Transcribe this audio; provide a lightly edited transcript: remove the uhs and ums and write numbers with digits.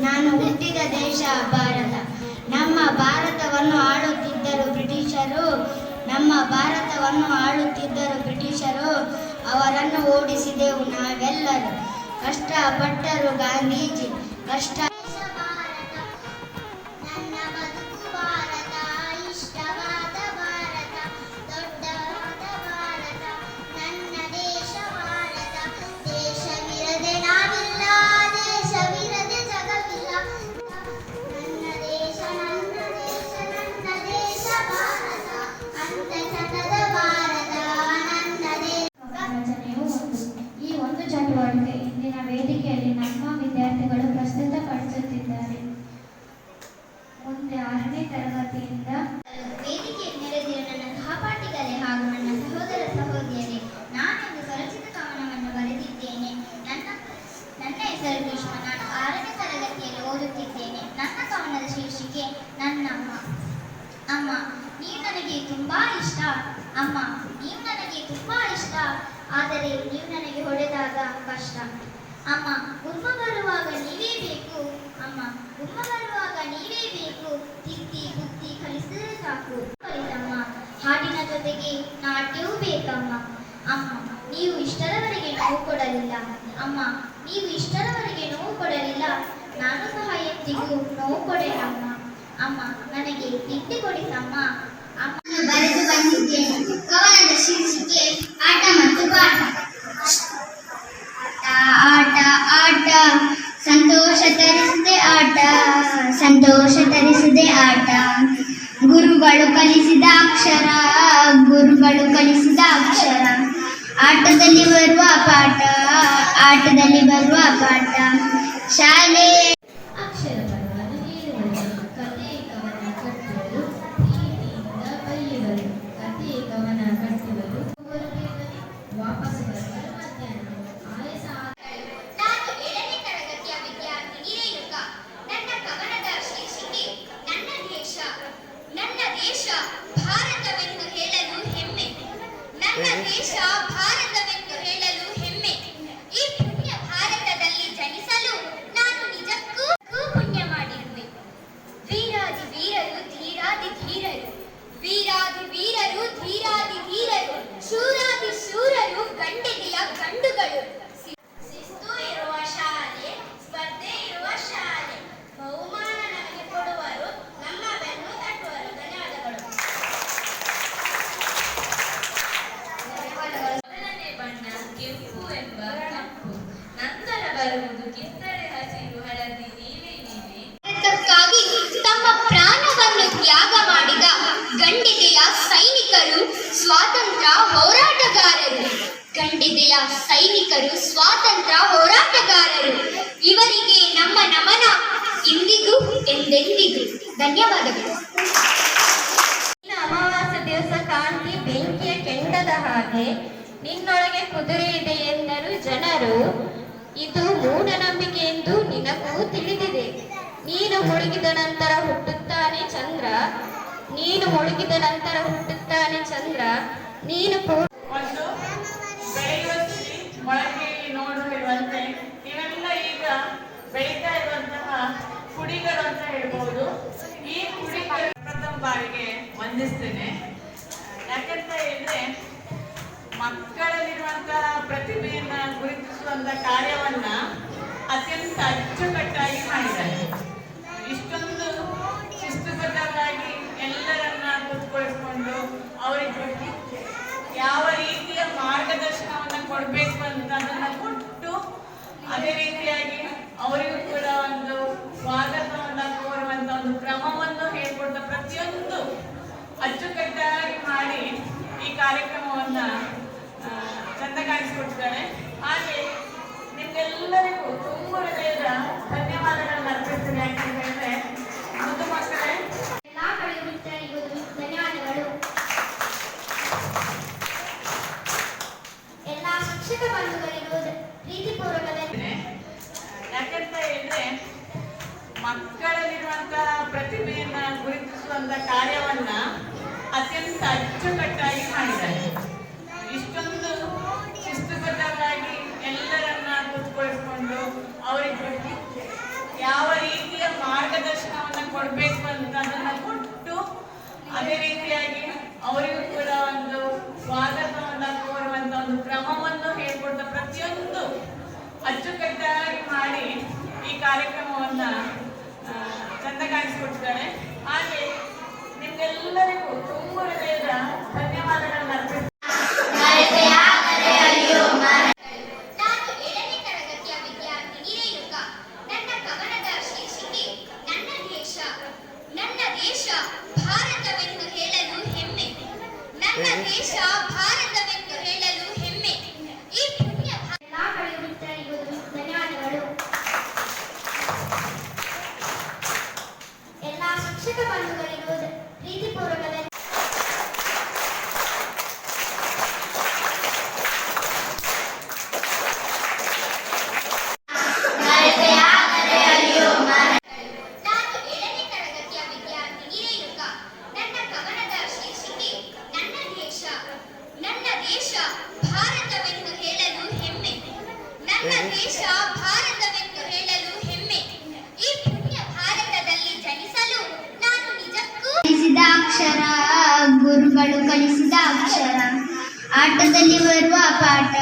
ನಾನು ಹುಟ್ಟಿದ ದೇಶ ಭಾರತ. ನಮ್ಮ ಭಾರತವನ್ನು ಆಳುತ್ತಿದ್ದರು ಬ್ರಿಟಿಷರು. ಅವರನ್ನು ಓಡಿಸಿದೆವು ನಾವೆಲ್ಲರೂ. ಕಷ್ಟಪಟ್ಟರು ಗಾಂಧೀಜಿ. ಇಂದಿನ ವೇದಿಕೆಯಲ್ಲಿ ನಮ್ಮ ವಿದ್ಯಾರ್ಥಿಗಳು ಪ್ರಸ್ತುತಪಡಿಸುತ್ತಿದ್ದಾರೆ. ಮುಂದೆ 6ನೇ ತರಗತಿಯಿಂದ ವೇದಿಕೆಯಲ್ಲಿ ನೆರೆದಿರುವ ನನ್ನ ಸಹಪಾಠಿಗಳೇ ಹಾಗೂ ನನ್ನ ಸಹೋದರ ಸಹೋದರಿಯರೇ, ನಾನೊಂದು ಸ್ವರಚಿತ ಕವನವನ್ನು ಬರೆದಿದ್ದೇನೆ. ನನ್ನ ಹೆಸರು ಕೃಷ್ಣ. ನಾನು 6ನೇ ತರಗತಿಯಲ್ಲಿ ಓದುತ್ತಿದ್ದೇನೆ. ನನ್ನ ಕವನದ ಶೀರ್ಷಿಕೆ ನನ್ನಮ್ಮ. ಅಮ್ಮ, ನೀವು ನನಗೆ ತುಂಬಾ ಇಷ್ಟ. ಅಮ್ಮ, ನೀವು ನನಗೆ ತುಂಬಾ ಇಷ್ಟ. ಆದರೆ ನೀವು ನನಗೆ ಹೊಡೆದಾಗ ಕಷ್ಟ. ಅಮ್ಮ, ಗುಮ್ಮ ಬರುವಾಗ ನೀವೇ ಬೇಕು. ಅಮ್ಮ, ಗುಮ್ಮ ಬರುವಾಗ ನೀವೇ ಬೇಕು. ತಿದ್ದಿ ಬುದ್ಧಿ ಕಲಿಸಿದ್ರೆ ಸಾಕು. ಕಲಿತಮ್ಮ, ಹಾಡಿನ ಜೊತೆಗೆ ನಾಟ್ಯವೂ ಬೇಕಮ್ಮ. ಅಮ್ಮ, ನೀವು ಇಷ್ಟರವರೆಗೆ ನೋವು ಕೊಡಲಿಲ್ಲ. ಅಮ್ಮ, ನೀವು ಇಷ್ಟರವರೆಗೆ ನೋವು ಕೊಡಲಿಲ್ಲ. ನಾನು ಸಹ ಎಂದಿಗೂ ನೋವು ಕೊಡಲಮ್ಮ. ಅಮ್ಮ, ನನಗೆ ತಿಂಡಿ ಕೊಡಿಸಮ್ಮ. ಅಮ್ಮ, ಬರೆದು ಬಂದಿದ್ದೇನೆ. ಕವನದ ಶೀರ್ಷಿಕೆ ಆಟ ಮತ್ತು ಪಾಠ. ಆಟ ಆಟ ಸಂತೋಷ ತರಿಸಿದೆ ಆಟ, ಸಂತೋಷ ತರಿಸಿದೆ ಆಟ. ಗುರುಗಳು ಕಲಿಸಿದ ಅಕ್ಷರ, ಗುರುಗಳು ಕಲಿಸಿದ ಅಕ್ಷರ. ಆಟದಲ್ಲಿ ಬರುವ ಪಾಠ, ಆಟದಲ್ಲಿ ಬರುವ ಪಾಠ. ಶಾಲೆ ದೇಶ ಭಾರತವೆಂದು ಹೇಳಲು ಹೆಮ್ಮೆ. ಈ ಪುಣ್ಯ ಭಾರತದಲ್ಲಿ ಜನಿಸಲು ನಾನು ನಿಜಕ್ಕೂ ಪುಣ್ಯ ಮಾಡಿರುವೆ. ವೀರಾದಿ ವೀರರು ಧೀರಾದಿ ಧೀರರು, ವೀರಾದಿ ವೀರರು ಧೀರಾದಿ ಧೀರರು, ಶೂರಾದಿ ಶೂರರು ಗಂಡೆಗೆಯ ಗಂಡುಗಳು. ಶಿಸ್ತು ಇರುವ ಶಾಲೆ, ಸ್ಪರ್ಧೆ ಇರುವ ಶಾಲೆ, ಬಹುಮಾನ ನಮಗೆ ಕೊಡುವರು, ನಮ್ಮ ಬೆನ್ನು ತಟ್ಟುವರು. ಧನ್ಯವಾದಗಳು. ಕೆಂಪು ಎಂಬ ಕಪ್ಪು, ನಂತರ ಬರುವುದು ಕಿತ್ತಳೆ ಹಸಿರು ಹಳದಿ ನೀಲಿ ನೀಲಿ. ಭಾರತಕ್ಕಾಗಿ ತಮ್ಮ ಪ್ರಾಣವನ್ನು ತ್ಯಾಗ ಮಾಡಿದ ಗಂಡಿದೆಯ ಸೈನಿಕರು, ಸ್ವಾತಂತ್ರ್ಯ ಹೋರಾಟಗಾರರು. ಗಂಡಿದೆಯ ಸೈನಿಕರು, ಸ್ವಾತಂತ್ರ್ಯ ಹೋರಾಟಗಾರರು. ಇವರಿಗೆ ನಮ್ಮ ನಮನ ಇಂದಿಗೂ ಎಂದೆಂದಿಗೂ. ಧನ್ಯವಾದಗಳು. ಕಾಂತಿ ಬೆಂಕಿಯ ಕೆಂಡದ ಹಾಗೆ ನಿನ್ನೊಳಗೆ ಕುದುರೆ ಇದೆ ಎಂದರು ಜನರು. ಇದು ಮೂಢನಂಬಿಕೆ ಎಂದು ನಿನಗೂ ತಿಳಿದಿದೆ. ನೀನು ಮುಳುಗಿದ ನಂತರ ಹುಟ್ಟುತ್ತಾನೆ ಚಂದ್ರ, ನೀನು ಮುಳುಗಿದ ನಂತರ ಹುಟ್ಟುತ್ತಾನೆ ಚಂದ್ರ, ನೀನು ಒಂದು ಬೆಳೆಯುವ ಸಿರಿ ಮೊಳಕೆಯಲ್ಲಿ ನೋಡುವಂತೆ ಇವೆಲ್ಲ ಈಗ ಬೆಳೀತಾ ಇರುವಂತಹ ಕುಡಿಗಳು ಅಂತ ಹೇಳ್ಬೋದು. ಈ ಕುಡಿಗಳು ಪ್ರಥಮ ಬಾರಿಗೆ ವಂದಿಸ್ತೇನೆ. ಯಾಕಂತ ಹೇಳಿದ್ರೆ ಮಕ್ಕಳಲ್ಲಿರುವಂತಹ ಪ್ರತಿಭೆಯನ್ನ ಗುರುತಿಸುವಂತಹ ಕಾರ್ಯವನ್ನ ಅತ್ಯಂತ ಅಚ್ಚುಕಟ್ಟಾಗಿ ಮಾಡಿದ್ದಾರೆ. ಇಷ್ಟೊಂದು ಶಿಸ್ತುಬದ್ಧವಾಗಿ ಎಲ್ಲರನ್ನ ಕೂತ್ಕೊಳಿಸ್ಕೊಂಡು ಅವರಿಗೆ ಯಾವ ರೀತಿಯ ಮಾರ್ಗದರ್ಶನವನ್ನು ಕೊಡಬೇಕು ಅಂತ ಅದನ್ನ ಕೊಟ್ಟು ಅದೇ ರೀತಿಯಾಗಿ ಅವರಿಗೂ ಕೂಡ ಒಂದು ಸ್ವಾಗತವನ್ನ ಕೋರುವಂತ ಒಂದು ಕ್ರಮವನ್ನು ಹೇಳ್ಕೊಡ್ತಾ ಪ್ರತಿಯೊಂದು ಅಚ್ಚುಕಟ್ಟಾಗಿ ಮಾಡಿ ಈ ಕಾರ್ಯಕ್ರಮವನ್ನ ಚಂದ ಕಾಣಿಸ್ಕೊಡ್ತಾರೆ. ಹಾಗೆ ನಿಮ್ಗೆಲ್ಲರಿಗೂ ತುಂಬ ಹೃದಯದ ಧನ್ಯವಾದಗಳನ್ನು ಅರ್ಪಿಸ್ತೀನಿ. ಯಾಕಂತ ಹೇಳಿದ್ರೆ ಮುದ್ದು ಮಕ್ಕಳೇ, ಎಲ್ಲಾ ಕಡೆ ಮಿತ್ರರಿಗೂ ಧನ್ಯವಾದಗಳು. ಎಲ್ಲ ಶಿಕ್ಷಕ ಬಂಧುಗಳಿಗೂ ಪ್ರೀತಿಪೂರ್ವಕ ಯಾಕಂತ ಹೇಳಿದ್ರೆ ಮಕ್ಕಳಲ್ಲಿರುವಂತಹ ಪ್ರತಿಭೆಯನ್ನ ಗುರುತಿಸುವಂತಹ ಕಾರ್ಯವನ್ನ ಅತ್ಯಂತ ಅಚ್ಚುಕಟ್ಟಾಗಿ ಮಾಡಿದ್ದಾರೆ. ಇಷ್ಟೊಂದು ಶಿಸ್ತುಬದ್ಧವಾಗಿ ಎಲ್ಲರನ್ನ ಕೂತ್ಕೊಳಿಸ್ಕೊಂಡು ಅವರಿಗೆ ಯಾವ ರೀತಿಯ ಮಾರ್ಗದರ್ಶನವನ್ನು ಕೊಡಬೇಕು ಅಂತ ಅದನ್ನ ಕೊಟ್ಟು ಅದೇ ರೀತಿಯಾಗಿ ಅವರಿಗೂ ಕೂಡ ಒಂದು ಸ್ವಾಗತವನ್ನ ಕೋರುವಂತ ಒಂದು ಕ್ರಮವನ್ನು ಹೇಳ್ಕೊಡ್ತಾ ಪ್ರತಿಯೊಂದು ಅಚ್ಚುಕಟ್ಟಾಗಿ ಮಾಡಿ ಈ ಕಾರ್ಯಕ್ರಮವನ್ನ ಚಂದ ಕಾಣಿಸ್ಕೊಡ್ತಾರೆ. ಹಾಗೆ ನಿಮ್ಗೆಲ್ಲರಿಗೂ ತುಂಬ ಹೃದಯದ ಧನ್ಯವಾದಗಳನ್ನು ಅರ್ಪಿಸ್ತೀನಿ. ನಾನು 7ನೇ ತರಗತಿಯ ವಿದ್ಯಾರ್ಥಿನಿ ರೇಣುಕಾ. ನನ್ನ ಕವನದ ಶೀರ್ಷಿಕೆ ನನ್ನ ದೇಶ ಭಾರತವೆಂದು ಹೇಳಲು ಹೆಮ್ಮೆ. ನನ್ನ ದೇಶ ಭಾರತವೆಂದು ಹೇಳಲು ಹೆಮ್ಮೆ. ಈ ಪುಣ್ಯ ಎಲ್ಲಾ ಕಡೆ ಮಿತ್ರರಿಗೂ ಧನ್ಯವಾದಗಳು. ಎಲ್ಲ ಶಿಕ್ಷಕ ಬಂಧುಗಳಿಗೂ ಪ್ರೀತಿಪೂರ್ವಕ ದೇಶ ಭಾರತವೆಂದು ಹೇಳಲು ಹೆಮ್ಮೆ. ಈ ಪುಣ್ಯ ಭಾರತದಲ್ಲಿ ಜನಿಸಲು ನಾನು ನಿಜಕ್ಕೂ ಕಲಿಸಿದ ಅಕ್ಷರ, ಗುರುಗಳು ಕಲಿಸಿದ ಅಕ್ಷರ, ಆಟದಲ್ಲಿ ಬರುವ ಪಾಠ